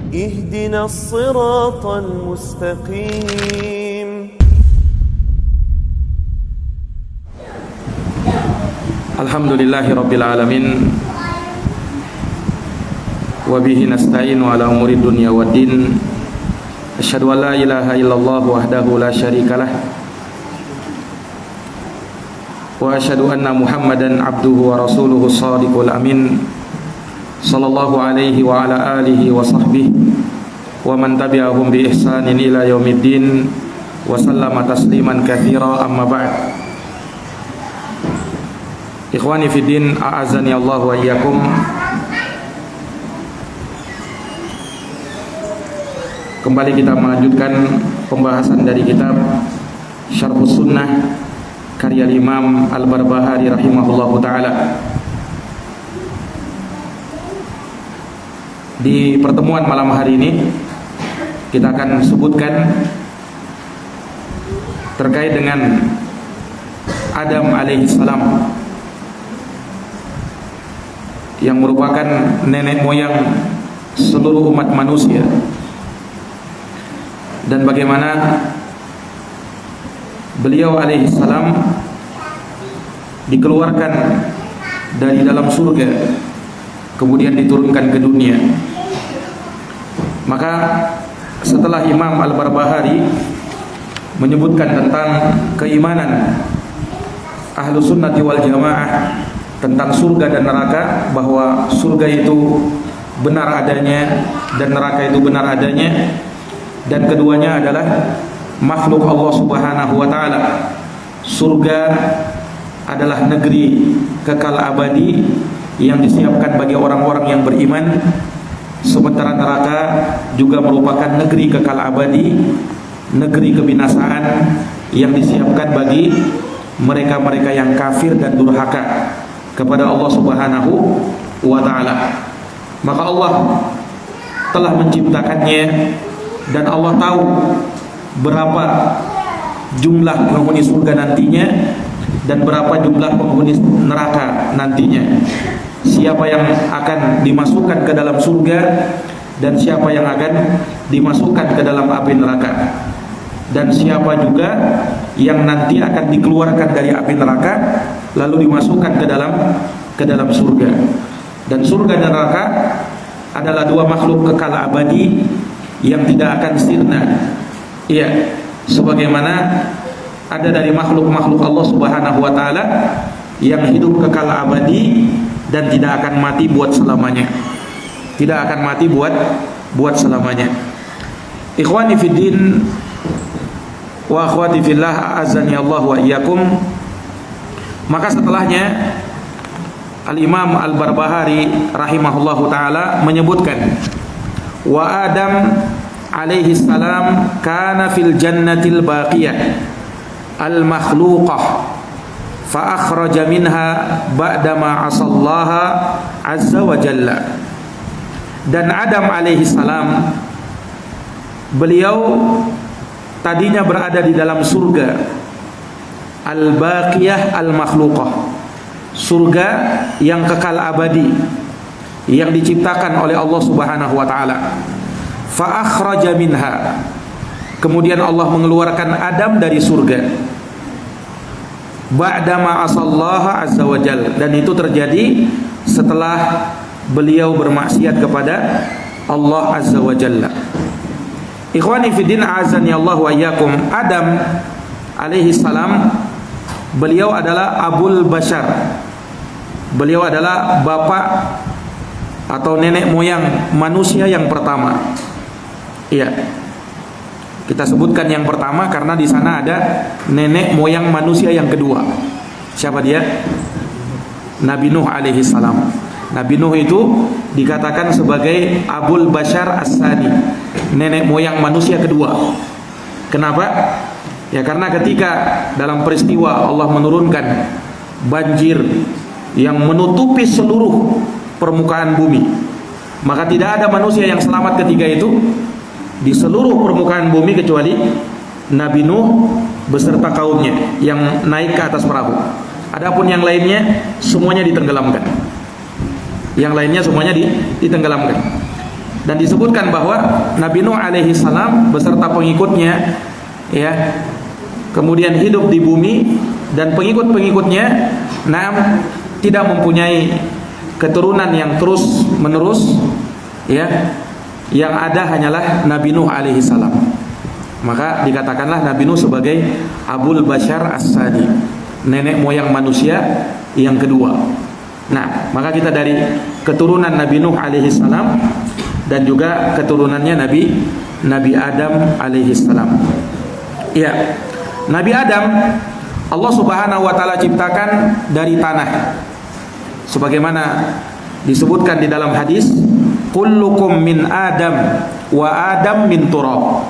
اهدنا الصراط المستقيم Alhamdulillahi Rabbil Alamin. Wabihi nasta'inu ala umuri dunya waddin. Asyhadu an la ilaha illallah wahdahu la syarikalah. Wa asyhadu anna Muhammadan abduhu wa rasuluhu shadiqul amin. Sallallahu alaihi wa ala alihi wa sahbihi wa man tabi'ahum bi ihsanin ila yaumiddin wa sallama tasliman katsira, amma ba'd. Ikhwani fiddin, a'azani Allah wa iyyakum. Kembali kita melanjutkan pembahasan dari kitab Syarhus Sunnah karya Imam Al-Barbahari rahimahullahu taala. Di pertemuan malam hari ini kita akan sebutkan terkait dengan Adam alaihissalam, yang merupakan nenek moyang seluruh umat manusia, dan bagaimana beliau alaihissalam dikeluarkan dari dalam surga kemudian diturunkan ke dunia. Maka setelah Imam Al-Barbahari menyebutkan tentang keimanan Ahlu Sunnati wal Jamaah tentang surga dan neraka, bahwa surga itu benar adanya dan neraka itu benar adanya, dan keduanya adalah makhluk Allah Subhanahu wa taala. Surga adalah negeri kekal abadi yang disiapkan bagi orang-orang yang beriman, sementara neraka juga merupakan negeri kekal abadi, negeri kebinasaan yang disiapkan bagi mereka-mereka yang kafir dan durhaka kepada Allah Subhanahu wa taala. Maka Allah telah menciptakannya, dan Allah tahu berapa jumlah penghuni surga nantinya dan berapa jumlah penghuni neraka nantinya. Siapa yang akan dimasukkan ke dalam surga dan siapa yang akan dimasukkan ke dalam api neraka, dan siapa juga yang nanti akan dikeluarkan dari api neraka lalu dimasukkan ke dalam surga. Dan surga dan neraka adalah dua makhluk kekal abadi yang tidak akan sirna. Iya, sebagaimana ada dari makhluk-makhluk Allah Subhanahu wa taala yang hidup kekal abadi dan tidak akan mati buat selamanya. Tidak akan mati buat selamanya. Ikhwani fiddin wa akhwati fillah, a'azzani Allah wa iyyakum. Maka setelahnya Al-Imam Al-Barbahari rahimahullahu taala menyebutkan, wa Adam alaihi salam kana fil jannatil baqiyah al makhluqah fa akhraja minha ba'da ma asallaha azza wa jalla. Dan Adam alaihi salam, beliau tadinya berada di dalam surga al-baqiyah al-makhluqah, surga yang kekal abadi yang diciptakan oleh Allah Subhanahu wa taala. Fa akhraja minha, kemudian Allah mengeluarkan Adam dari surga ba'da ma asallaha azza wa jalla, dan itu terjadi setelah beliau bermaksiat kepada Allah azza wa jalla. Ikhwani fiddin, azani Allah wa iyyakum. Adam alaihi salam, beliau adalah Abul Bashar. Beliau adalah bapak atau nenek moyang manusia yang pertama. Iya, kita sebutkan yang pertama karena di sana ada nenek moyang manusia yang kedua. Siapa dia? Nabi Nuh alaihi salam. Nabi Nuh itu dikatakan sebagai Abul Bashar As-Sani, nenek moyang manusia kedua. Kenapa? Ya karena ketika dalam peristiwa Allah menurunkan banjir yang menutupi seluruh permukaan bumi, maka tidak ada manusia yang selamat ketika itu di seluruh permukaan bumi kecuali Nabi Nuh beserta kaumnya yang naik ke atas perahu. Adapun yang lainnya semuanya ditenggelamkan. Yang lainnya semuanya ditenggelamkan. Dan disebutkan bahwa Nabi Nuh alaihi salam beserta pengikutnya ya kemudian hidup di bumi, dan pengikut-pengikutnya tidak mempunyai keturunan yang terus menerus ya. Yang ada hanyalah Nabi Nuh alaihi salam. Maka dikatakanlah Nabi Nuh sebagai Abul Bashar As-Sani, nenek moyang manusia yang kedua. Nah, maka kita dari keturunan Nabi Nuh alaihi salam dan juga keturunannya Nabi Adam alaihi salam. Ya, Nabi Adam Allah Subhanahu wa taala ciptakan dari tanah. Sebagaimana disebutkan di dalam hadis, kullukum min Adam wa Adam min turab.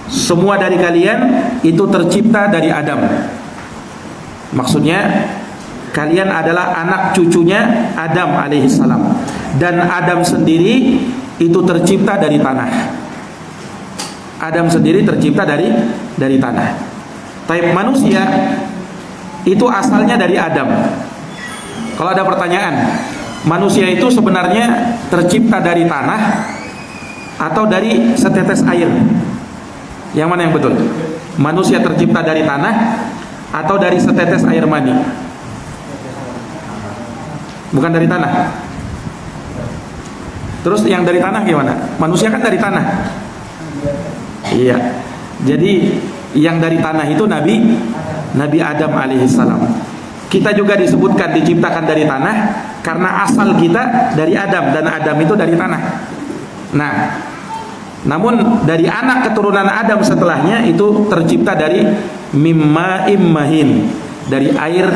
Semua dari kalian itu tercipta dari Adam. Maksudnya kalian adalah anak cucunya Adam alaihi salam, dan Adam sendiri itu tercipta dari tanah. Adam sendiri tercipta dari tanah. Tapi manusia itu asalnya dari Adam. Kalau ada pertanyaan, manusia itu sebenarnya tercipta dari tanah atau dari setetes air? Yang mana yang betul? Manusia tercipta dari tanah atau dari setetes air mani? Bukan dari tanah. Terus yang dari tanah gimana? Manusia kan dari tanah. Iya. Jadi yang dari tanah itu Nabi Adam alaihissalam. Kita juga disebutkan diciptakan dari tanah karena asal kita dari Adam, dan Adam itu dari tanah. Nah, namun dari anak keturunan Adam setelahnya itu tercipta dari mimma immahin, dari air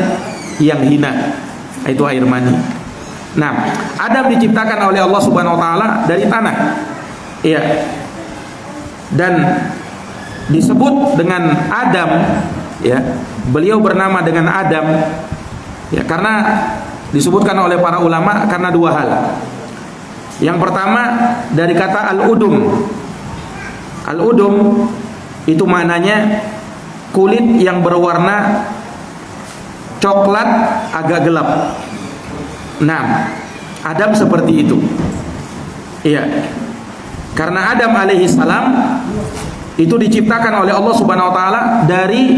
yang hina, itu air mani. Nah, Adam diciptakan oleh Allah Subhanahu wa taala dari tanah. Iya. Dan disebut dengan Adam, ya. Beliau bernama dengan Adam ya karena disebutkan oleh para ulama karena dua hal. Yang pertama dari kata al-udum. Al-udum itu maknanya kulit yang berwarna coklat agak gelap. Nah, Adam seperti itu. Iya. Karena Adam alaihi salam itu diciptakan oleh Allah Subhanahu wa taala dari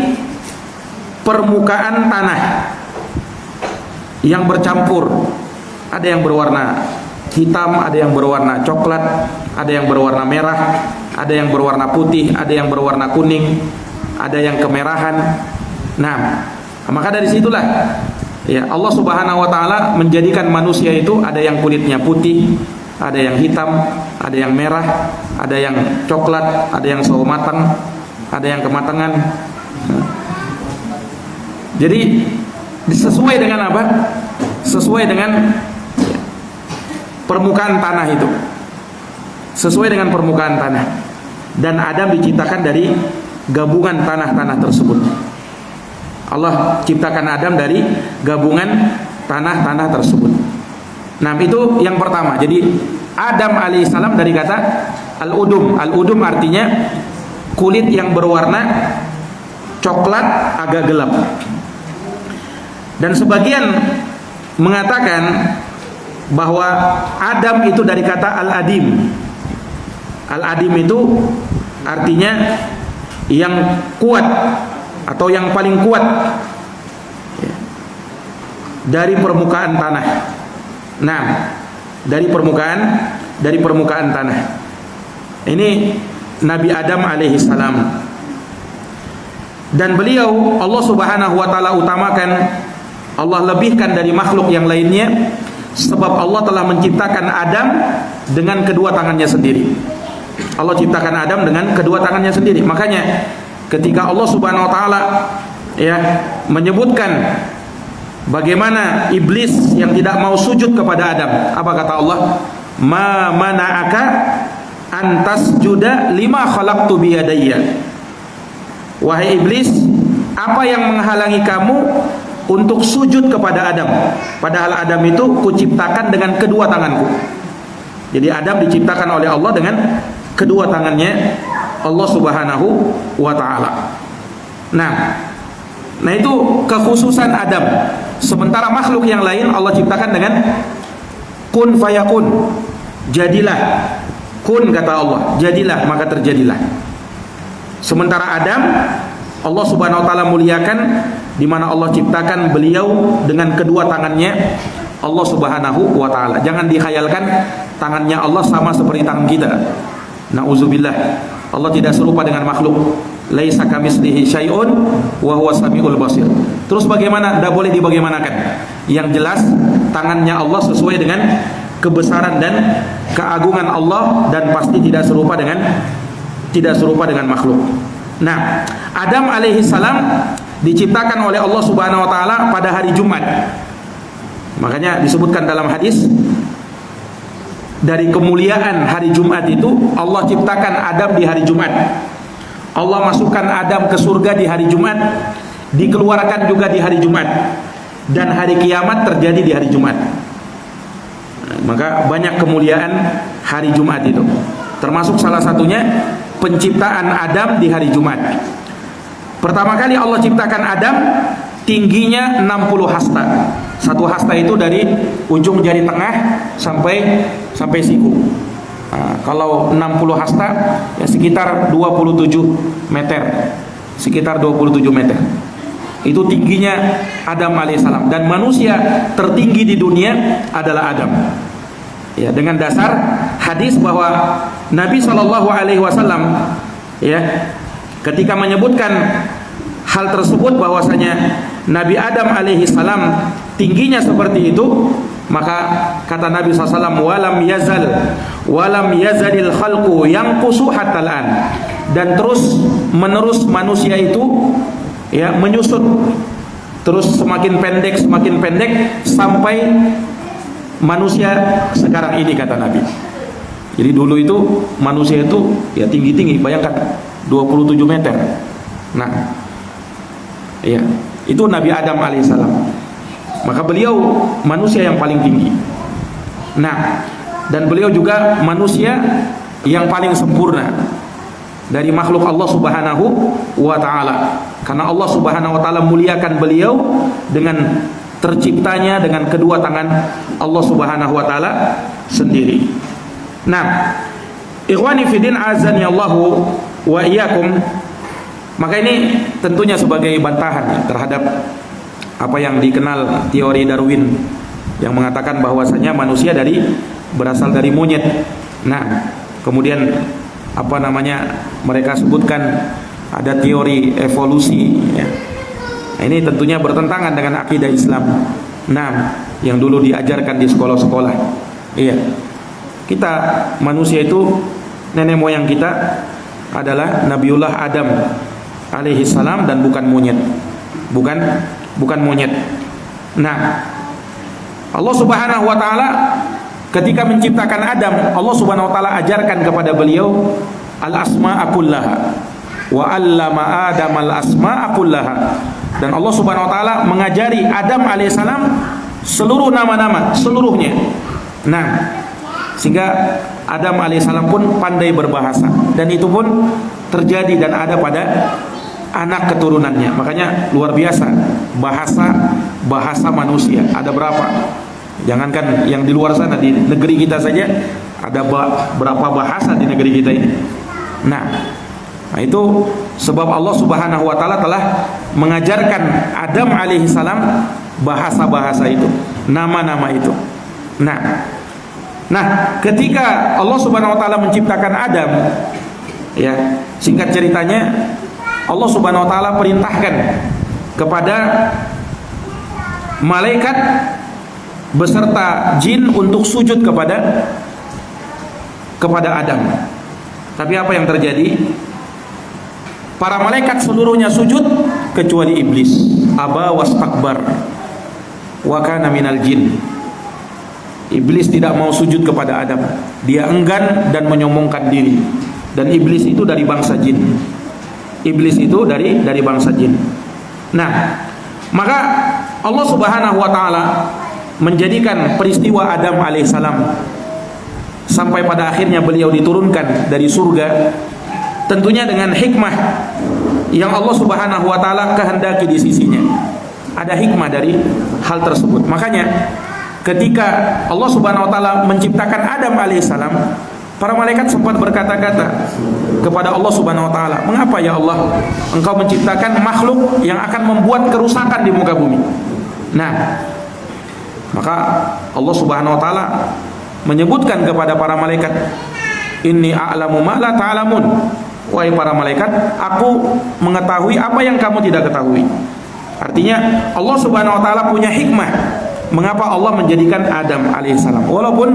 permukaan tanah yang bercampur. Ada yang berwarna hitam, ada yang berwarna coklat, ada yang berwarna merah, ada yang berwarna putih, ada yang berwarna kuning, ada yang kemerahan. Nah, maka dari situlah ya Allah Subhanahu wa taala menjadikan manusia itu ada yang kulitnya putih, ada yang hitam, ada yang merah, ada yang coklat, ada yang sawo matang, ada yang kematangan. Jadi sesuai dengan apa? Sesuai dengan permukaan tanah itu. Sesuai dengan permukaan tanah. Dan Adam diciptakan dari gabungan tanah-tanah tersebut. Allah ciptakan Adam dari gabungan tanah-tanah tersebut. Nah, itu yang pertama. Jadi Adam alaihissalam dari kata al-udum. Al-udum artinya kulit yang berwarna coklat agak gelap. Dan sebagian mengatakan bahwa Adam itu dari kata al-adim. Al-adim itu artinya yang kuat atau yang paling kuat dari permukaan tanah. Nah, dari permukaan tanah. Ini Nabi Adam alaihi salam. Dan beliau Allah Subhanahu wa taala utamakan, Allah lebihkan dari makhluk yang lainnya, sebab Allah telah menciptakan Adam dengan kedua tangannya sendiri. Allah ciptakan Adam dengan kedua tangannya sendiri. Makanya ketika Allah Subhanahu wa taala ya menyebutkan bagaimana iblis yang tidak mau sujud kepada Adam, apa kata Allah? Ma mana'aka antas juda lima khalaqtu biyadayya. Wahai iblis, apa yang menghalangi kamu untuk sujud kepada Adam? Padahal Adam itu kuciptakan dengan kedua tanganku. Jadi Adam diciptakan oleh Allah dengan kedua tangannya Allah Subhanahu wa taala. Nah itu kekhususan Adam. Sementara makhluk yang lain Allah ciptakan dengan kun fayakun. jadilah. Kun, kata Allah, jadilah, maka terjadilah. Sementara Adam, Allah Subhanahu wa taala muliakan, di mana Allah ciptakan beliau dengan kedua tangannya Allah Subhanahu wa taala. Jangan dikhayalkan tangannya Allah sama seperti tangan kita. Nauzubillah. Allah tidak serupa dengan makhluk. Laisa kamitslihi syai'un wa huwas samiul basir. Terus bagaimana? Tidak boleh dibagaimanakan. Yang jelas tangannya Allah sesuai dengan kebesaran dan keagungan Allah, dan pasti tidak serupa dengan makhluk. Nah, Adam alaihi salam diciptakan oleh Allah Subhanahu wa taala pada hari Jumat. Makanya disebutkan dalam hadis, dari kemuliaan hari Jumat itu Allah ciptakan Adam di hari Jumat. Allah masukkan Adam ke surga di hari Jumat, dikeluarkan juga di hari Jumat, dan hari kiamat terjadi di hari Jumat. Maka banyak kemuliaan hari Jumat itu. Termasuk salah satunya penciptaan Adam di hari Jumat. Pertama kali Allah ciptakan Adam, tingginya 60 hasta. Satu hasta itu dari ujung jari tengah sampai siku. Nah, kalau 60 hasta ya sekitar 27 meter. Sekitar 27 meter. Itu tingginya Adam alaihissalam, dan manusia tertinggi di dunia adalah Adam. Ya, dengan dasar hadis bahwa Nabi Shallallahu alaihi wasallam ya ketika menyebutkan hal tersebut, bahwasanya Nabi Adam alaihi salam tingginya seperti itu, maka kata Nabi SAW, walam yazalil khalqu yanqusu hatta al-an, dan terus menerus manusia itu ya menyusut, terus semakin pendek sampai manusia sekarang ini, kata Nabi. Jadi dulu itu manusia itu ya tinggi-tinggi, bayangkan 27 meter. Nah, ya, itu Nabi Adam alaihissalam. Maka beliau manusia yang paling tinggi. Nah, dan beliau juga manusia yang paling sempurna dari makhluk Allah Subhanahu wa taala. Karena Allah Subhanahu wa taala muliakan beliau dengan terciptanya dengan kedua tangan Allah Subhanahu wa taala sendiri. Nah, ikhwani fillah azani Allahu wa iyyakum. Maka ini tentunya sebagai bantahan terhadap apa yang dikenal teori Darwin, yang mengatakan bahwasanya manusia berasal dari monyet. Nah, kemudian mereka sebutkan ada teori evolusi ya. Nah, ini tentunya bertentangan dengan akidah Islam. Nah, yang dulu diajarkan di sekolah-sekolah. Iya. Kita manusia itu, nenek moyang kita adalah Nabiullah Adam alaihi salam, dan bukan monyet. Bukan monyet. Nah, Allah Subhanahu wa taala ketika menciptakan Adam, Allah Subhanahu wa taala ajarkan kepada beliau al-asma'a kullaha wa 'allama Adam al-asma'a kullaha. Dan Allah Subhanahu wa taala mengajari Adam alaihissalam seluruh nama-nama, seluruhnya. Nah, sehingga Adam alaihissalam pun pandai berbahasa, dan itu pun terjadi dan ada pada anak keturunannya. Makanya luar biasa bahasa manusia. Ada berapa? Jangankan yang di luar sana, di negeri kita saja ada berapa bahasa di negeri kita ini. Nah, itu sebab Allah Subhanahu wa taala telah mengajarkan Adam alaihi salam bahasa-bahasa itu, nama-nama itu. Nah, ketika Allah Subhanahu wa taala menciptakan Adam, ya, singkat ceritanya Allah Subhanahu wa taala perintahkan kepada malaikat beserta jin untuk sujud kepada Adam. Tapi apa yang terjadi? Para malaikat seluruhnya sujud kecuali iblis. Aba wastakbar wa kana minal jin. Iblis tidak mau sujud kepada Adam. Dia enggan dan menyombongkan diri. Dan iblis itu dari bangsa jin. Iblis itu dari bangsa jin. Nah, maka Allah Subhanahu wa taala menjadikan peristiwa Adam alaihissalam sampai pada akhirnya beliau diturunkan dari surga, tentunya dengan hikmah yang Allah Subhanahu wa taala kehendaki di sisinya. Ada hikmah dari hal tersebut. Makanya ketika Allah Subhanahu wa taala menciptakan Adam alaihissalam, para malaikat sempat berkata-kata kepada Allah Subhanahu wa taala, "Mengapa ya Allah, Engkau menciptakan makhluk yang akan membuat kerusakan di muka bumi?" Nah, maka Allah Subhanahu wa taala menyebutkan kepada para malaikat, "Inni a'lamu ma la ta'lamun." Wahai para malaikat, aku mengetahui apa yang kamu tidak ketahui. Artinya Allah Subhanahu wa taala punya hikmah mengapa Allah menjadikan Adam alaihissalam. Walaupun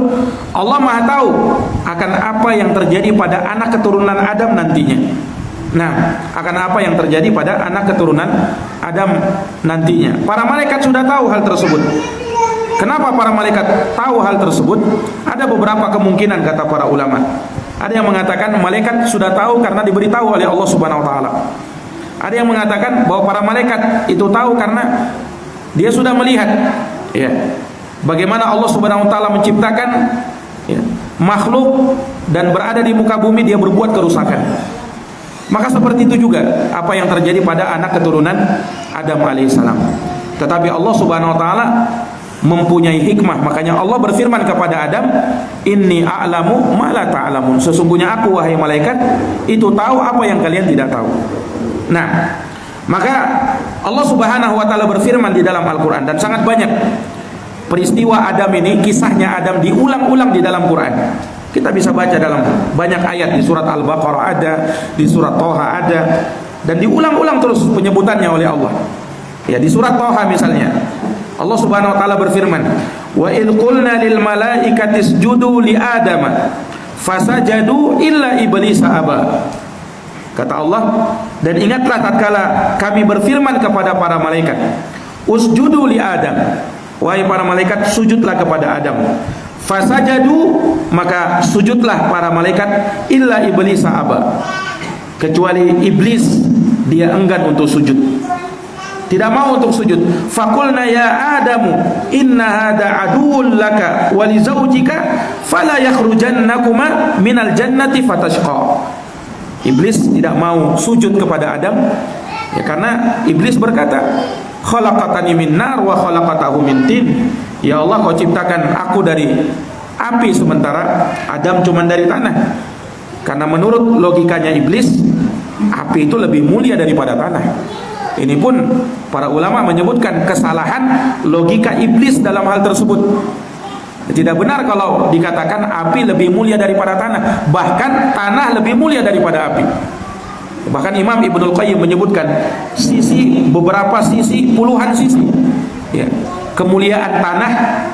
Allah Maha tahu akan apa yang terjadi pada anak keturunan Adam nantinya. Nah, akan apa yang terjadi pada anak keturunan Adam nantinya. Para malaikat sudah tahu hal tersebut. Kenapa para malaikat tahu hal tersebut? Ada beberapa kemungkinan kata para ulama. Ada yang mengatakan malaikat sudah tahu karena diberitahu oleh Allah Subhanahu wa taala. Ada yang mengatakan bahwa para malaikat itu tahu karena dia sudah melihat, ya, bagaimana Allah Subhanahu wa taala menciptakan, ya, makhluk dan berada di muka bumi dia berbuat kerusakan. Maka seperti itu juga apa yang terjadi pada anak keturunan Adam alaihissalam. Tetapi Allah Subhanahu wa taala mempunyai hikmah, makanya Allah berfirman kepada Adam, "Inni a'lamu ma la ta'lamun." Sesungguhnya aku wahai malaikat itu tahu apa yang kalian tidak tahu. Nah, maka Allah Subhanahu wa taala berfirman di dalam Al-Qur'an, dan sangat banyak peristiwa Adam ini, kisahnya Adam diulang-ulang di dalam Quran. Kita bisa baca dalam banyak ayat, di surat Al-Baqarah ada, di surat Thaha ada, dan diulang-ulang terus penyebutannya oleh Allah. Ya, di surat Thaha misalnya, Allah Subhanahu wa taala berfirman, "Wa idh qulna lil malaikati isjudu li Adam fasajadu illa iblis aba." Kata Allah, dan ingatlah tatkala kami berfirman kepada para malaikat, "Usjudu li Adam." Wahai para malaikat, sujudlah kepada Adam. Fasajadu, maka sujudlah para malaikat, illa iblis aba. Kecuali iblis, dia enggan untuk sujud. Tidak mau untuk sujud. Faqulna ya Adamu inna hada aduwwun laka wa li zawjika fala yakhrujannakuma minal jannati fatashqa. Iblis tidak mau sujud kepada Adam, ya, karena iblis berkata, "Khalaqatani min nar wa khalaqatahu min tin." Ya Allah, kau ciptakan aku dari api sementara Adam cuma dari tanah. Karena menurut logikanya iblis, api itu lebih mulia daripada tanah. Ini pun para ulama menyebutkan kesalahan logika iblis dalam hal tersebut. Tidak benar kalau dikatakan api lebih mulia daripada tanah. Bahkan tanah lebih mulia daripada api. Bahkan Imam Ibnul Qayyim menyebutkan beberapa sisi, puluhan sisi, ya, kemuliaan tanah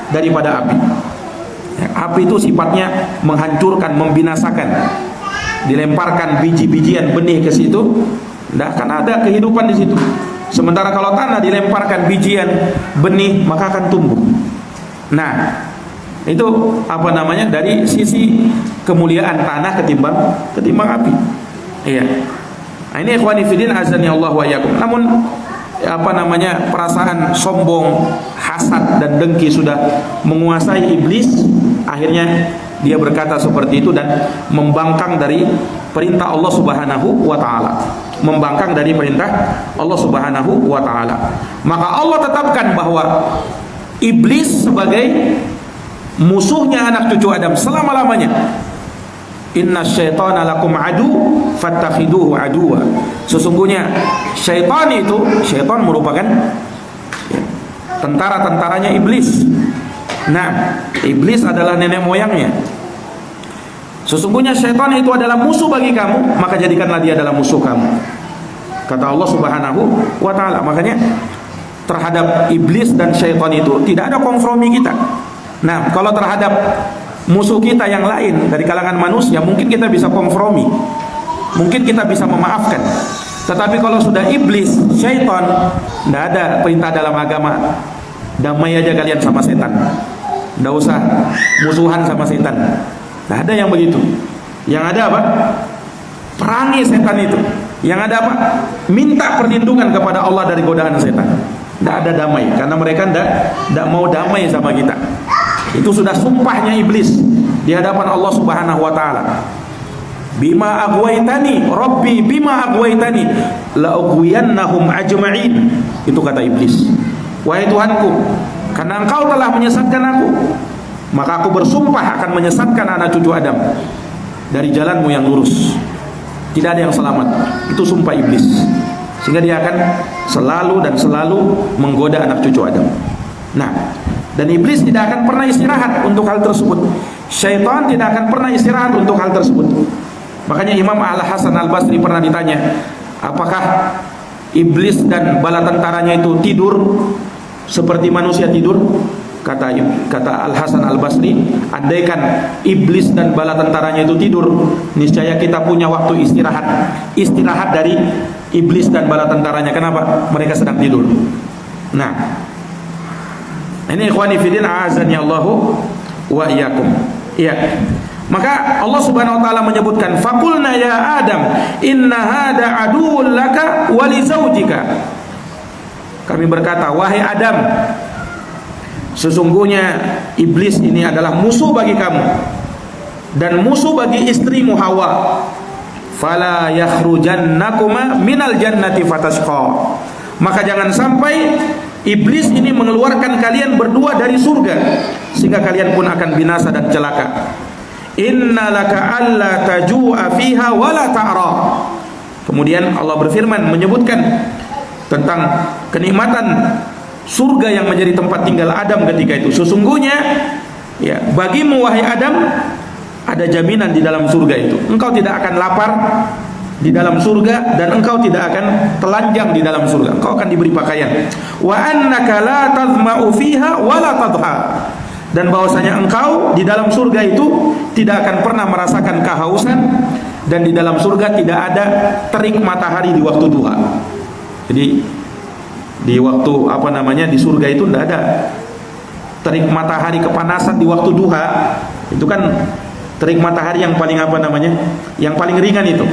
daripada api. Ya, api itu sifatnya menghancurkan, membinasakan. Dilemparkan biji-bijian benih ke situ, tidak akan ada kehidupan di situ. Sementara kalau tanah dilemparkan bijian benih, maka akan tumbuh. Nah, itu apa namanya, dari sisi kemuliaan tanah ketimbang api. Iya. Nah, ini ikhwani fillah azani Allah wa iyyakum. Namun apa namanya, perasaan sombong, hasad dan dengki sudah menguasai iblis. Akhirnya dia berkata seperti itu dan membangkang dari perintah Allah Subhanahu wa taala. Membangkang dari perintah Allah Subhanahu wa taala. Maka Allah tetapkan bahwa iblis sebagai musuhnya anak cucu Adam selama-lamanya. Inna syaitana lakum adu fattakhiduhu aduwa. Sesungguhnya syaitan merupakan tentara-tentaranya iblis. Nah, iblis adalah nenek moyangnya. Sesungguhnya syaitan itu adalah musuh bagi kamu, maka jadikanlah dia adalah musuh kamu. Kata Allah Subhanahu wa taala. Makanya terhadap iblis dan syaitan itu tidak ada kompromi kita. Nah, kalau terhadap musuh kita yang lain dari kalangan manusia, mungkin kita bisa kompromi, mungkin kita bisa memaafkan. Tetapi kalau sudah iblis, syaitan, tidak ada perintah dalam agama damai aja kalian sama setan, tidak usah musuhan sama setan. Tidak ada yang begitu. Yang ada apa? Perangi setan itu. Yang ada apa? Minta perlindungan kepada Allah dari godaan setan. Tidak ada damai, karena mereka tidak mau damai sama kita. Itu sudah sumpahnya iblis di hadapan Allah Subhanahu wa taala. Bima aghwaytani rabbi bima aghwaytani la ughwiyannahum ajma'in. Itu kata iblis. Wahai Tuhanku, karena engkau telah menyesatkan aku, maka aku bersumpah akan menyesatkan anak cucu Adam dari jalanmu yang lurus. Tidak ada yang selamat. Itu sumpah iblis. Sehingga dia akan selalu dan selalu menggoda anak cucu Adam. Nah, dan iblis tidak akan pernah istirahat untuk hal tersebut. Syaitan tidak akan pernah istirahat untuk hal tersebut. Makanya Imam Al-Hasan Al-Basri pernah ditanya, apakah iblis dan bala tentaranya itu tidur seperti manusia tidur? Kata Al-Hasan Al-Basri, andaikan iblis dan bala tentaranya itu tidur, niscaya kita punya waktu istirahat dari iblis dan bala tentaranya. Kenapa? Mereka sedang tidur. Nah, ini ikhwani fillah, a'azani Allahu wa iyyakum. Iya. Maka Allah Subhanahu wa taala menyebutkan, faqulna ya Adam inna hada aduwwun laka wa li zaujika. Kami berkata, wahai Adam, sesungguhnya iblis ini adalah musuh bagi kamu dan musuh bagi istrimu Hawa. Fala yakhrujannakuma minal jannati fatasqa. Maka jangan sampai iblis ini mengeluarkan kalian berdua dari surga sehingga kalian pun akan binasa dan celaka. Innalaka alla taju'a fiha wala ta'ra. Kemudian Allah berfirman menyebutkan tentang kenikmatan surga yang menjadi tempat tinggal Adam ketika itu. Sesungguhnya ya, bagimu wahai Adam ada jaminan di dalam surga itu. Engkau tidak akan lapar di dalam surga dan engkau tidak akan telanjang di dalam surga. Engkau akan diberi pakaian. Wa annaka la tadhma'u fiha wa la tadha. Dan bahwasanya engkau di dalam surga itu tidak akan pernah merasakan kehausan, dan di dalam surga tidak ada terik matahari di waktu duha. Jadi di waktu di surga itu tidak ada terik matahari kepanasan di waktu duha. Itu kan terik matahari yang paling yang paling ringan itu.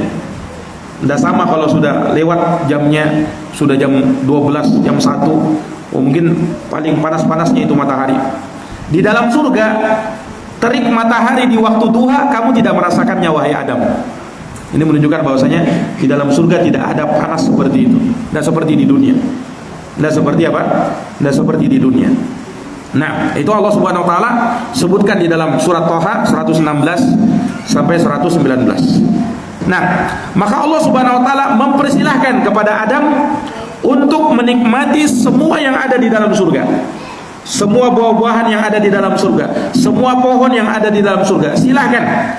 Tidak sama kalau sudah lewat jamnya, sudah jam 12, jam 1, mungkin paling panas-panasnya itu matahari. Di dalam surga terik matahari di waktu duha kamu tidak merasakannya wahai Adam. Ini menunjukkan bahwasanya di dalam surga tidak ada panas seperti itu. Tidak seperti di dunia. Tidak seperti apa? Tidak seperti di dunia. Nah, itu Allah Subhanahu wa taala sebutkan di dalam surat Thaha 116 sampai 119. Nah, maka Allah Subhanahu wa taala mempersilahkan kepada Adam untuk menikmati semua yang ada di dalam surga. Semua buah-buahan yang ada di dalam surga, semua pohon yang ada di dalam surga, silahkan.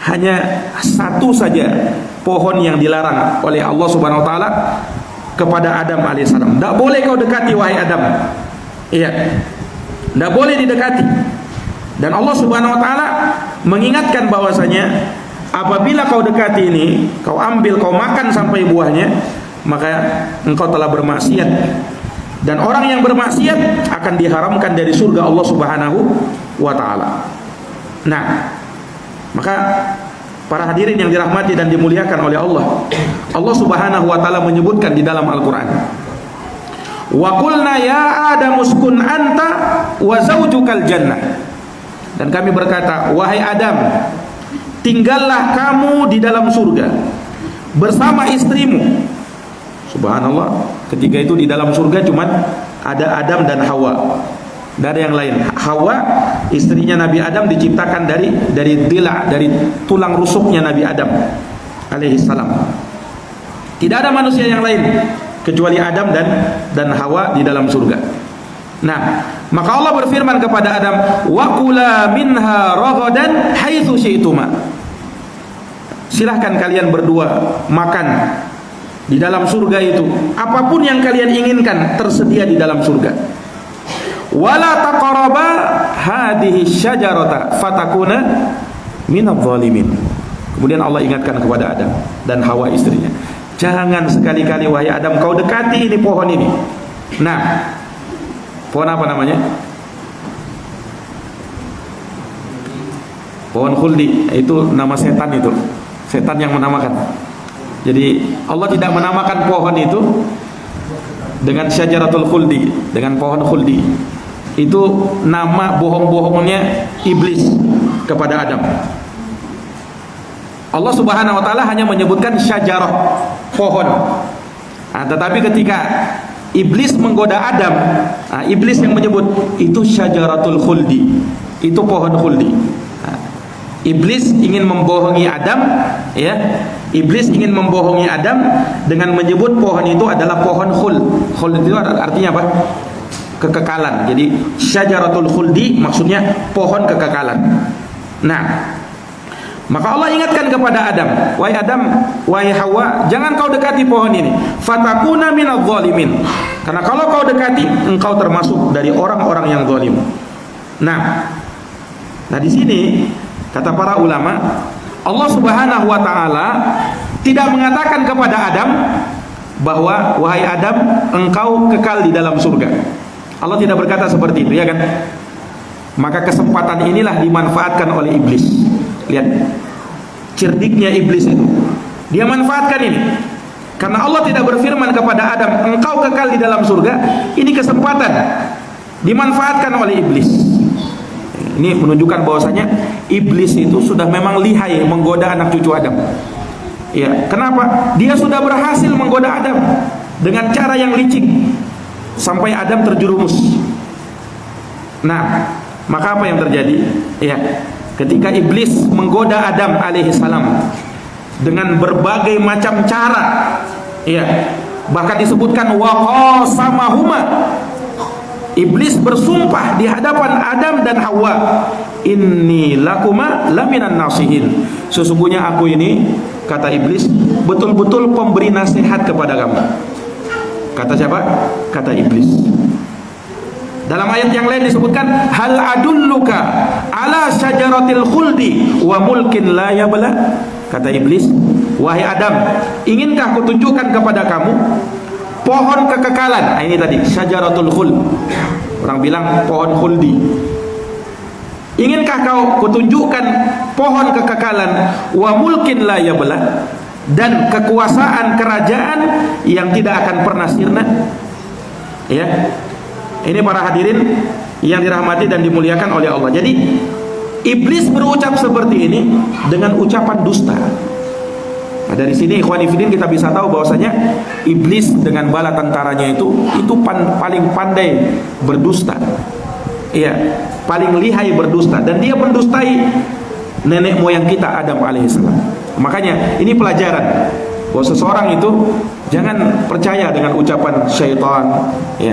Hanya satu saja pohon yang dilarang oleh Allah Subhanahu wa taala kepada Adam alaihissalam. Tidak boleh kau dekati wahai Adam. Iya, tidak boleh didekati. Dan Allah Subhanahu wa taala mengingatkan bahwasanya apabila kau dekati ini, kau ambil, kau makan sampai buahnya, maka engkau telah bermaksiat. Dan orang yang bermaksiat akan diharamkan dari surga Allah Subhanahu wa taala. Nah, maka para hadirin yang dirahmati dan dimuliakan oleh Allah, Allah Subhanahu wa taala menyebutkan di dalam Al-Qur'an, wa qulna ya Adam uskun anta wa zaujukal jannah. Dan kami berkata, wahai Adam, tinggallah kamu di dalam surga bersama istrimu. Subhanallah, ketika itu di dalam surga cuma ada Adam dan Hawa, tidak ada yang lain. Hawa istrinya Nabi Adam diciptakan dari dila, dari tulang rusuknya Nabi Adam alaihissalam. Tidak ada manusia yang lain kecuali Adam dan Hawa di dalam surga. Nah, maka Allah berfirman kepada Adam, wa kula minha ragadan haitsu syi'tuma. Silahkan kalian berdua makan di dalam surga itu, apapun yang kalian inginkan tersedia di dalam surga. Wala taqraba hadhihi syajarata fatakuna minadh dhalimin. Kemudian Allah ingatkan kepada Adam dan Hawa istrinya, jangan sekali-kali wahai Adam kau dekati ini pohon ini. Nah, pohon apa namanya? Pohon khuldi. Itu nama setan itu. Setan yang menamakan. Jadi Allah tidak menamakan pohon itu dengan syajaratul khuldi, dengan pohon khuldi. Itu nama bohong-bohongnya iblis kepada Adam. Allah Subhanahu wa taala hanya menyebutkan syajarah, pohon. Nah, tetapi ketika iblis menggoda Adam. Nah, iblis yang menyebut itu syajaratul khuldi, itu pohon khuldi. Nah, iblis ingin membohongi Adam, ya. Iblis ingin membohongi Adam dengan menyebut pohon itu adalah pohon khuld. Khuld itu artinya apa? Kekekalan. Jadi syajaratul khuldi maksudnya pohon kekekalan. Nah, maka Allah ingatkan kepada Adam, wahai Adam, wahai Hawa, jangan kau dekati pohon ini. Fatakuna minadh dhalimin. Karena kalau kau dekati, engkau termasuk dari orang-orang yang zalim. Nah, di sini kata para ulama, Allah Subhanahu wa taala tidak mengatakan kepada Adam bahwa wahai Adam, engkau kekal di dalam surga. Allah tidak berkata seperti itu, ya kan? Maka kesempatan inilah dimanfaatkan oleh iblis. Lihat cerdiknya iblis itu. Dia manfaatkan ini. Karena Allah tidak berfirman kepada Adam, engkau kekal di dalam surga. Ini kesempatan dimanfaatkan oleh iblis. Ini menunjukkan bahwasanya iblis itu sudah memang lihai menggoda anak cucu Adam. Ya, kenapa? Dia sudah berhasil menggoda Adam dengan cara yang licik sampai Adam terjerumus. Nah, maka apa yang terjadi? Ya, ketika iblis menggoda Adam alaihissalam dengan berbagai macam cara, ya, bahkan disebutkan wa qasamahuma. Iblis bersumpah di hadapan Adam dan Hawa, inni lakuma laminan nasihin. Sesungguhnya aku ini, kata iblis, betul-betul pemberi nasihat kepada kamu. Kata siapa? Kata iblis. Dalam ayat yang lain disebutkan, hal adulluka ala syajaratil khuldi wa mulkin la yabla. Kata iblis, wahai Adam, inginkah kutunjukkan kepada kamu pohon kekekalan? Nah, ini tadi syajaratul khuld. Orang bilang pohon khuldi. Inginkah kau kutunjukkan pohon kekekalan wa mulkin la yabla, dan kekuasaan kerajaan yang tidak akan pernah sirna? Ya. Ini para hadirin yang dirahmati dan dimuliakan oleh Allah. Jadi iblis berucap seperti ini dengan ucapan dusta. Nah, dari sini ikhwani fillah kita bisa tahu bahwasanya iblis dengan bala tentaranya itu paling pandai berdusta. Iya, paling lihai berdusta, dan dia mendustai nenek moyang kita Adam alaihissalam. Makanya ini pelajaran bahwa seseorang itu jangan percaya dengan ucapan syaitan, ya.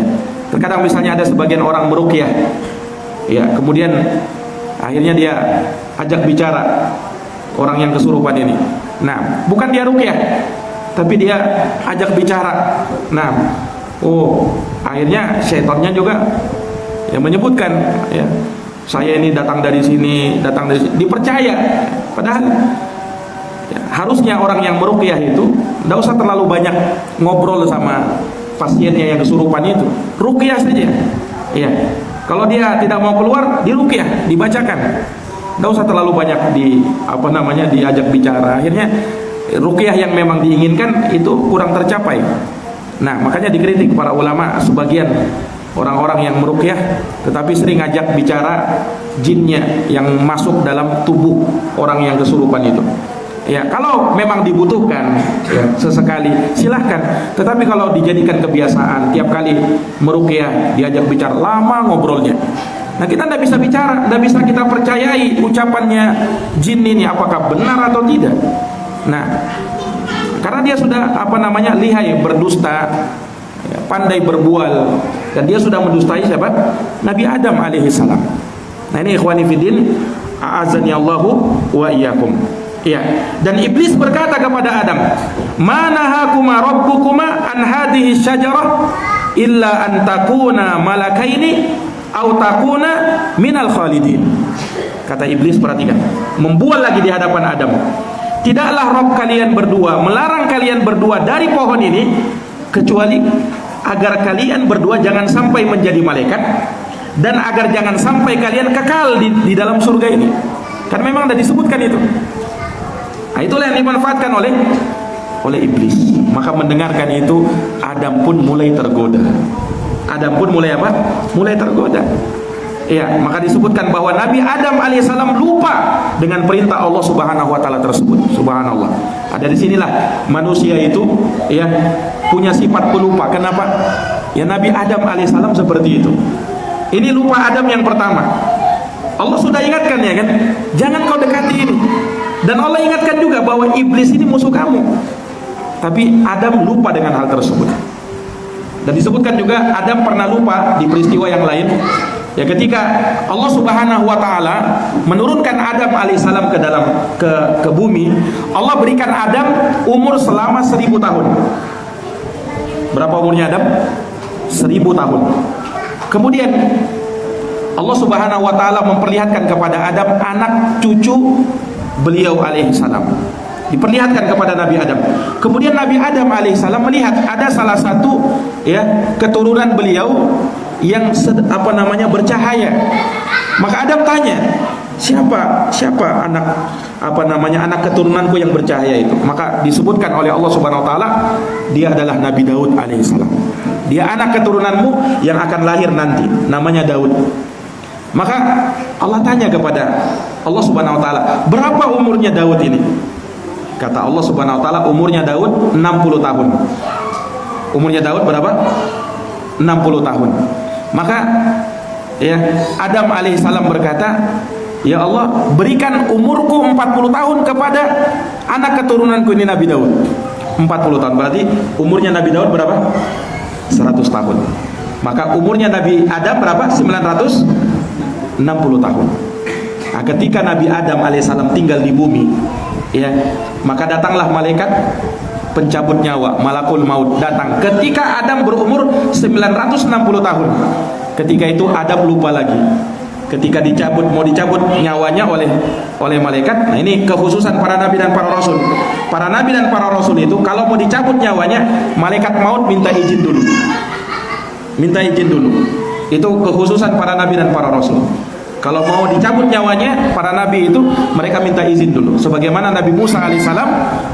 Terkadang misalnya ada sebagian orang meruqyah, ya, kemudian akhirnya dia ajak bicara orang yang kesurupan ini. Nah, bukan dia ruqyah, tapi dia ajak bicara. Nah, akhirnya syaitannya juga yang menyebutkan, ya, saya ini datang dari sini, dipercaya. Padahal ya, harusnya orang yang meruqyah itu tidak usah terlalu banyak ngobrol sama pasiennya yang kesurupan itu, ruqyah saja. Ya, kalau dia tidak mau keluar, diruqyah, dibacakan. Tidak usah terlalu banyak diajak bicara. Akhirnya ruqyah yang memang diinginkan itu kurang tercapai. Nah, makanya dikritik para ulama sebagian orang-orang yang meruqyah tetapi sering ngajak bicara jinnya yang masuk dalam tubuh orang yang kesurupan itu. Ya, kalau memang dibutuhkan, ya, sesekali silahkan. Tetapi kalau dijadikan kebiasaan, tiap kali meruqyah diajak bicara, lama ngobrolnya. Nah, kita tidak bisa bicara, tidak bisa kita percayai ucapannya jin ini apakah benar atau tidak. Nah, karena dia sudah lihai berdusta, ya, pandai berbual, dan dia sudah mendustai siapa? Nabi Adam alaihissalam. Nah, ini ikhwani fiddin, a'azani Allahu wa iyyakum. Ya, dan iblis berkata kepada Adam, "Manahakuma rabbukuma an hadhihi syajarah illa an takuna malakaini aw takuna minal khalidin." Kata iblis, perhatikan, membual lagi di hadapan Adam. Tidaklah Rabb kalian berdua melarang kalian berdua dari pohon ini kecuali agar kalian berdua jangan sampai menjadi malaikat, dan agar jangan sampai kalian kekal di dalam surga ini. Kan memang sudah disebutkan itu. Nah, itulah yang dimanfaatkan oleh iblis. Maka mendengarkan itu Adam pun mulai tergoda. Adam pun mulai apa? Mulai tergoda. Ya, maka disebutkan bahwa Nabi Adam alaihissalam lupa dengan perintah Allah Subhanahu wa taala tersebut. Subhanallah. Ada di sinilah manusia itu, ya, punya sifat pelupa. Kenapa? Ya Nabi Adam alaihissalam seperti itu. Ini lupa Adam yang pertama. Allah sudah ingatkan ya kan, jangan kau dekati ini. Dan Allah ingatkan juga bahwa iblis ini musuh kamu. Tapi Adam lupa dengan hal tersebut. Dan disebutkan juga Adam pernah lupa di peristiwa yang lain. Ya ketika Allah Subhanahu wa taala menurunkan Adam alaihissalam ke bumi, Allah berikan Adam umur selama 1000 tahun. Berapa umurnya Adam? 1000 tahun. Kemudian Allah Subhanahu wa taala memperlihatkan kepada Adam anak cucu beliau alaihissalam. Diperlihatkan kepada Nabi Adam. Kemudian Nabi Adam alaihissalam melihat ada salah satu ya keturunan beliau yang bercahaya. Maka Adam tanya, siapa anak keturunanku yang bercahaya itu? Maka disebutkan oleh Allah Subhanahu wa taala, dia adalah Nabi Daud alaihissalam. Dia anak keturunanmu yang akan lahir nanti, namanya Daud. Maka Allah tanya kepada Allah Subhanahu wa taala, berapa umurnya Daud ini? Kata Allah Subhanahu wa taala, umurnya Daud 60 tahun. Umurnya Daud berapa? 60 tahun. Maka ya Adam alaihissalam berkata, ya Allah, berikan umurku 40 tahun kepada anak keturunanku ini Nabi Daud. 40 tahun berarti umurnya Nabi Daud berapa? 100 tahun. Maka umurnya Nabi Adam berapa? 960 tahun. Nah, ketika Nabi Adam alaihissalam tinggal di bumi, ya, maka datanglah malaikat pencabut nyawa, malakul maut datang. Ketika Adam berumur 960 tahun. Ketika itu Adam lupa lagi. Ketika mau dicabut nyawanya oleh malaikat. Nah, ini kekhususan para nabi dan para rasul. Para nabi dan para rasul itu kalau mau dicabut nyawanya, malaikat maut minta izin dulu. Minta izin dulu. Itu kekhususan para nabi dan para rasul. Kalau mau dicabut nyawanya, para nabi itu mereka minta izin dulu. Sebagaimana Nabi Musa alaihissalam,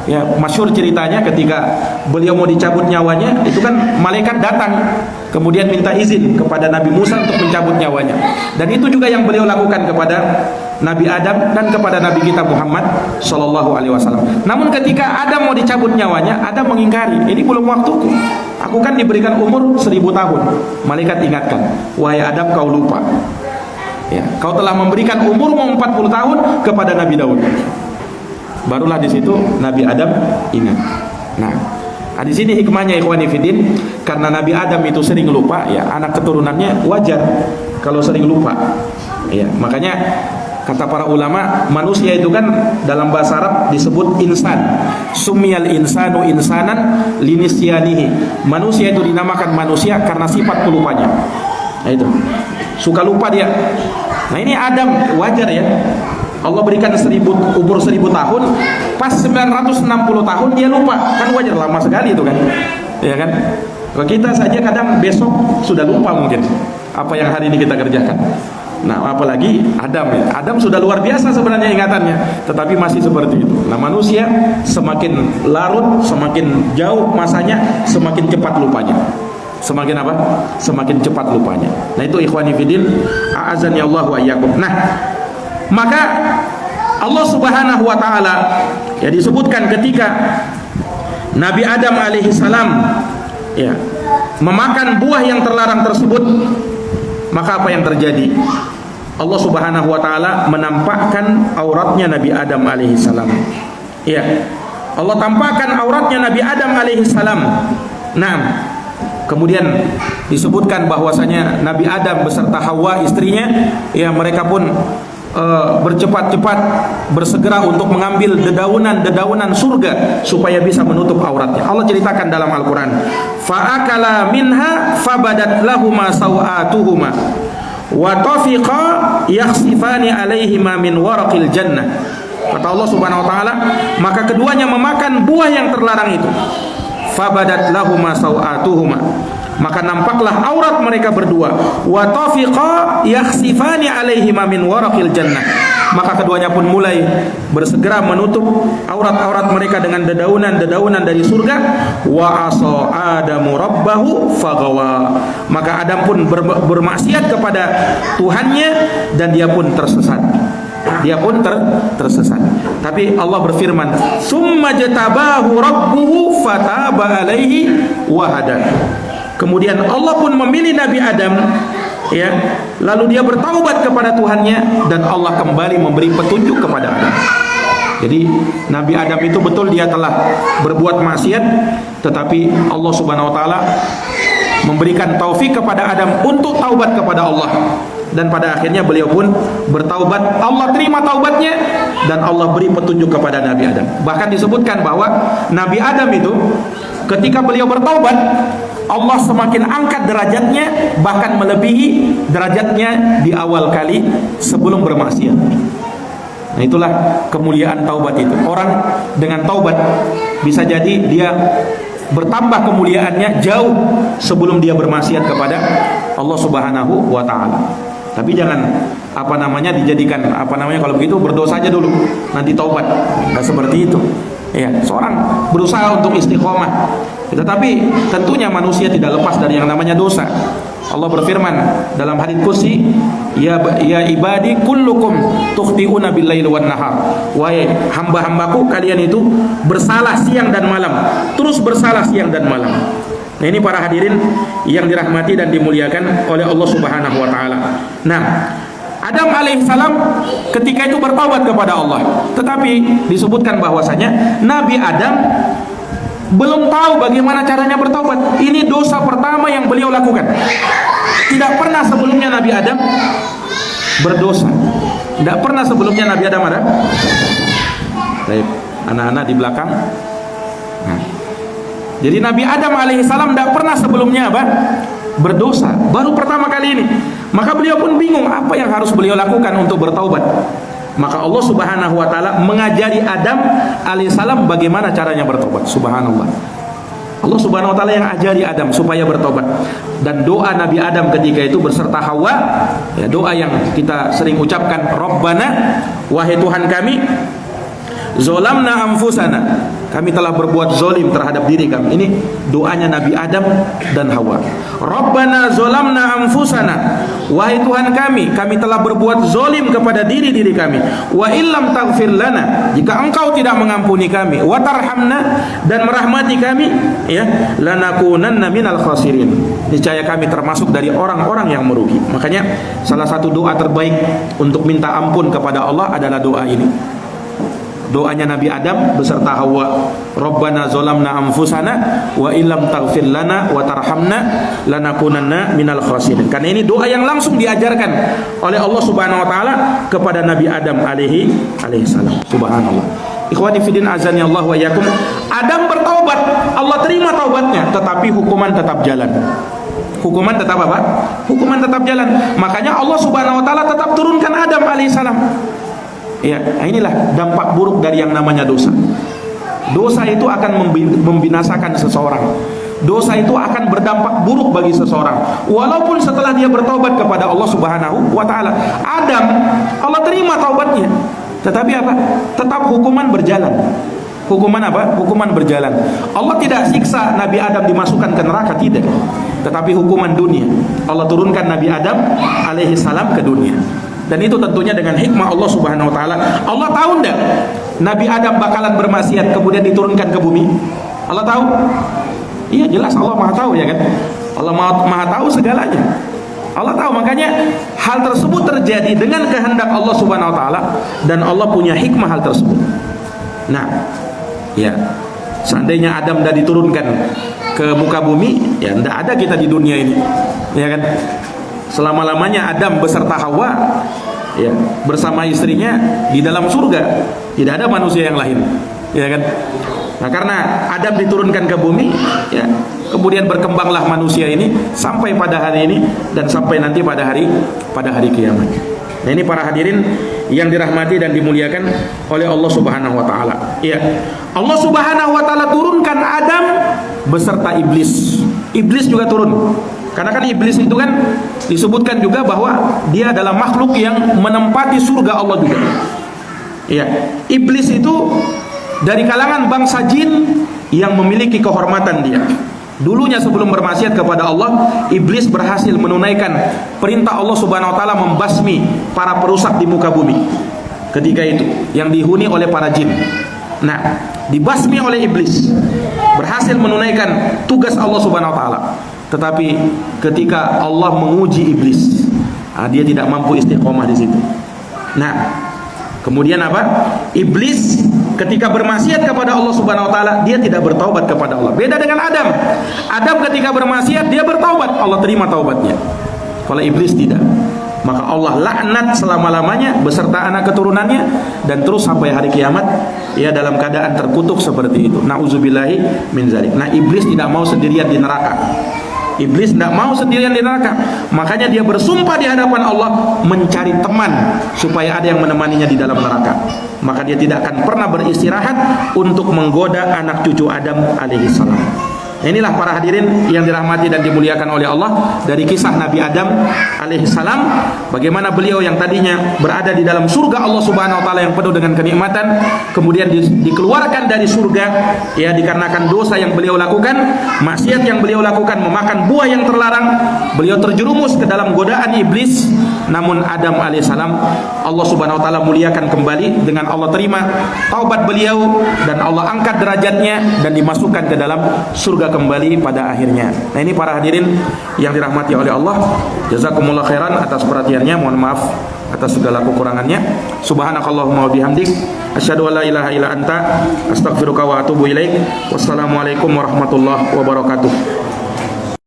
ya masyhur ceritanya ketika beliau mau dicabut nyawanya, itu kan malaikat datang, kemudian minta izin kepada Nabi Musa untuk mencabut nyawanya. Dan itu juga yang beliau lakukan kepada Nabi Adam dan kepada Nabi kita Muhammad Sallallahu Alaihi Wasallam. Namun ketika Adam mau dicabut nyawanya, Adam mengingkari, ini belum waktuku. Aku kan diberikan umur 1000 tahun. Malaikat ingatkan, wahai Adam, kau lupa. Ya, kau telah memberikan umurmu 40 tahun kepada Nabi Daud. Barulah di situ Nabi Adam ingat. Nah, di sini hikmahnya ikhwani fillah, karena Nabi Adam itu sering lupa, ya anak keturunannya wajar kalau sering lupa. Ya, makanya kata para ulama, manusia itu kan dalam bahasa Arab disebut insan. Sumiyal insanu insanan linisyanihi. Manusia itu dinamakan manusia karena sifat pelupanya. Nah itu, suka lupa dia. Nah ini Adam wajar ya. Allah berikan umur 1000 tahun, pas 960 tahun dia lupa. Kan wajar, lama sekali itu kan. Ya kan? Kalau kita saja kadang besok sudah lupa mungkin apa yang hari ini kita kerjakan. Nah apalagi Adam ya. Adam sudah luar biasa sebenarnya ingatannya, tetapi masih seperti itu. Nah manusia semakin larut, semakin jauh masanya, semakin cepat lupanya. Semakin apa? Semakin cepat lupanya. Nah itu ikhwani fidil, a'azani Allah wa iyyakum. Nah, maka Allah Subhanahu wa taala ya disebutkan ketika Nabi Adam alaihi salam ya memakan buah yang terlarang tersebut, maka apa yang terjadi? Allah Subhanahu wa taala menampakkan auratnya Nabi Adam alaihi salam. Ya. Allah tampakkan auratnya Nabi Adam alaihi salam. Nah, kemudian disebutkan bahwasanya Nabi Adam beserta Hawa istrinya, ya mereka pun bercepat-cepat bersegera untuk mengambil dedaunan surga supaya bisa menutup auratnya. Allah ceritakan dalam Al-Quran, fa'akala minha fabadat lahuma sawatuhuma wa tafiqa yakhsifani alaihima min waraqil jannah. Kata Allah Subhanahu wa taala, maka keduanya memakan buah yang terlarang itu. Fabadat lahuma sawatuhuma, maka nampaklah aurat mereka berdua. Wa tafiqa yakhsifani alaihima min waraqil jannah, maka keduanya pun mulai bersegera menutup aurat-aurat mereka dengan dedaunan dari surga. Wa asa adamu rabbahu faghawa, maka Adam pun bermaksiat kepada Tuhannya dan dia pun tersesat. Tersesat. Tapi Allah berfirman, "Tsumma jatabahu rabbuhu fataba alaihi wa hada." Kemudian Allah pun memilih Nabi Adam, ya, lalu dia bertaubat kepada Tuhannya dan Allah kembali memberi petunjuk kepada Adam. Jadi Nabi Adam itu betul dia telah berbuat maksiat, tetapi Allah Subhanahu wa taala memberikan taufik kepada Adam untuk taubat kepada Allah, dan pada akhirnya beliau pun bertaubat. Allah terima taubatnya dan Allah beri petunjuk kepada Nabi Adam. Bahkan disebutkan bahwa Nabi Adam itu ketika beliau bertaubat, Allah semakin angkat derajatnya, bahkan melebihi derajatnya di awal kali sebelum bermaksiat. Nah, itulah kemuliaan taubat itu. Orang dengan taubat bisa jadi dia bertambah kemuliaannya jauh sebelum dia bermaksiat kepada Allah Subhanahu wa taala. Tapi jangan dijadikan kalau begitu berdosa aja dulu nanti taubat. Enggak seperti itu. Ya, seorang berusaha untuk istiqomah. Tetapi tentunya manusia tidak lepas dari yang namanya dosa. Allah berfirman dalam hadits qudsi, ya ibadi kullukum tukhti'una bil-laili wan nahar. Wahai hamba-hambaku, kalian itu bersalah siang dan malam, terus bersalah siang dan malam. Nah, ini para hadirin yang dirahmati dan dimuliakan oleh Allah Subhanahu wa taala. Nah, Adam alaihissalam ketika itu bertaubat kepada Allah, tetapi disebutkan bahwasanya Nabi Adam belum tahu bagaimana caranya bertaubat. Ini dosa pertama yang beliau lakukan. Tidak pernah sebelumnya Nabi Adam berdosa. Tidak pernah sebelumnya Nabi Adam ada. Baik, anak-anak di belakang. Nah, jadi Nabi Adam alaihissalam tidak pernah sebelumnya apa? Berdosa. Baru pertama kali ini. Maka beliau pun bingung apa yang harus beliau lakukan untuk bertaubat. Maka Allah Subhanahu wa taala mengajari Adam alaihissalam bagaimana caranya bertobat. Subhanallah. Allah Subhanahu wa taala yang ajari Adam supaya bertobat. Dan doa Nabi Adam ketika itu berserta Hawa, ya, doa yang kita sering ucapkan, Rabbana, wahai Tuhan kami, zolamna anfusana, kami telah berbuat zolim terhadap diri kami. Ini doanya Nabi Adam dan Hawa. Rabbana zolamna anfusana, wahai Tuhan kami telah berbuat zolim kepada diri-diri kami. Wa illam taghfir lana, jika engkau tidak mengampuni kami, wa tarhamna, dan merahmati kami, ya, lanakunanna minal khasirin, niscaya kami termasuk dari orang-orang yang merugi. Makanya salah satu doa terbaik untuk minta ampun kepada Allah adalah doa ini. Doanya Nabi Adam beserta Hawa, Rabbana zolamna anfusana wa illam taghfir lana wa tarhamna lanakunanna minal khasirin. Karena ini doa yang langsung diajarkan oleh Allah Subhanahu wa taala kepada Nabi Adam alaihi salam. Subhanallah. Ikhwani fillah azani Allah wa iyyakum. Adam bertaubat, Allah terima taubatnya, tetapi hukuman tetap jalan. Hukuman tetap apa? Hukuman tetap jalan. Makanya Allah Subhanahu wa taala tetap turunkan Adam alaihi salam. Ya, inilah dampak buruk dari yang namanya dosa. Dosa itu akan membinasakan seseorang. Dosa itu akan berdampak buruk bagi seseorang. Walaupun setelah dia bertaubat kepada Allah Subhanahu wa taala, Adam, Allah terima taubatnya. Tetapi apa? Tetap hukuman berjalan. Hukuman apa? Hukuman berjalan. Allah tidak siksa Nabi Adam dimasukkan ke neraka, tidak. Tetapi hukuman dunia. Allah turunkan Nabi Adam alaihi salam ke dunia. Dan itu tentunya dengan hikmah Allah Subhanahu wa taala. Allah tahu enggak Nabi Adam bakalan bermaksiat kemudian diturunkan ke bumi? Allah tahu? Iya, jelas Allah Maha tahu, ya kan? Allah Maha tahu segalanya. Allah tahu, makanya hal tersebut terjadi dengan kehendak Allah Subhanahu wa taala, dan Allah punya hikmah hal tersebut. Nah, ya, seandainya Adam sudah diturunkan ke muka bumi, ya enggak ada kita di dunia ini. Ya kan? Selama-lamanya Adam beserta Hawa, ya, bersama istrinya di dalam surga. Tidak ada manusia yang lain, ya kan? Nah, karena Adam diturunkan ke bumi, ya, kemudian berkembanglah manusia ini sampai pada hari ini dan sampai nanti pada hari kiamat. Nah, ini para hadirin yang dirahmati dan dimuliakan oleh Allah Subhanahu wa taala. Ya. Allah Subhanahu wa taala turunkan Adam beserta iblis. Iblis juga turun. Karena kan iblis itu kan disebutkan juga bahwa dia adalah makhluk yang menempati surga Allah juga. Ya, iblis itu dari kalangan bangsa jin yang memiliki kehormatan dia. Dulunya sebelum bermaksiat kepada Allah, iblis berhasil menunaikan perintah Allah Subhanahu wa taala membasmi para perusak di muka bumi. Ketika itu yang dihuni oleh para jin. Nah, dibasmi oleh iblis. Berhasil menunaikan tugas Allah Subhanahu wa taala. Tetapi ketika Allah menguji iblis, dia tidak mampu istiqomah di situ. Nah, kemudian apa? Iblis ketika bermaksiat kepada Allah Subhanahu wa taala, dia tidak bertaubat kepada Allah. Beda dengan Adam. Adam ketika bermaksiat dia bertaubat, Allah terima taubatnya. Kalau iblis tidak, maka Allah laknat selama-lamanya beserta anak keturunannya dan terus sampai hari kiamat ia dalam keadaan terkutuk seperti itu. Nauzubillahi min zalik. Nah, iblis tidak mau sendirian di neraka. Iblis tidak mau sendirian di neraka. Makanya dia bersumpah di hadapan Allah mencari teman supaya ada yang menemaninya di dalam neraka. Maka dia tidak akan pernah beristirahat untuk menggoda anak cucu Adam alaihi salam. Inilah para hadirin yang dirahmati dan dimuliakan oleh Allah, dari kisah Nabi Adam alaihissalam, bagaimana beliau yang tadinya berada di dalam surga Allah Subhanahu wa taala yang penuh dengan kenikmatan, kemudian dikeluarkan dari surga ya dikarenakan dosa yang beliau lakukan, maksiat yang beliau lakukan, memakan buah yang terlarang, beliau terjerumus ke dalam godaan iblis. Namun Adam alaihissalam Allah Subhanahu wa taala muliakan kembali dengan Allah terima taubat beliau dan Allah angkat derajatnya dan dimasukkan ke dalam surga kembali pada akhirnya. Nah, ini para hadirin yang dirahmati oleh Allah, jazakumullah khairan atas perhatiannya. Mohon maaf atas segala kekurangannya. Subhanakallahumma wa bihamdik, asyhadu an la ilaha illa anta, astaghfiruka wa atubu ilaik. Wassalamualaikum warahmatullahi wabarakatuh.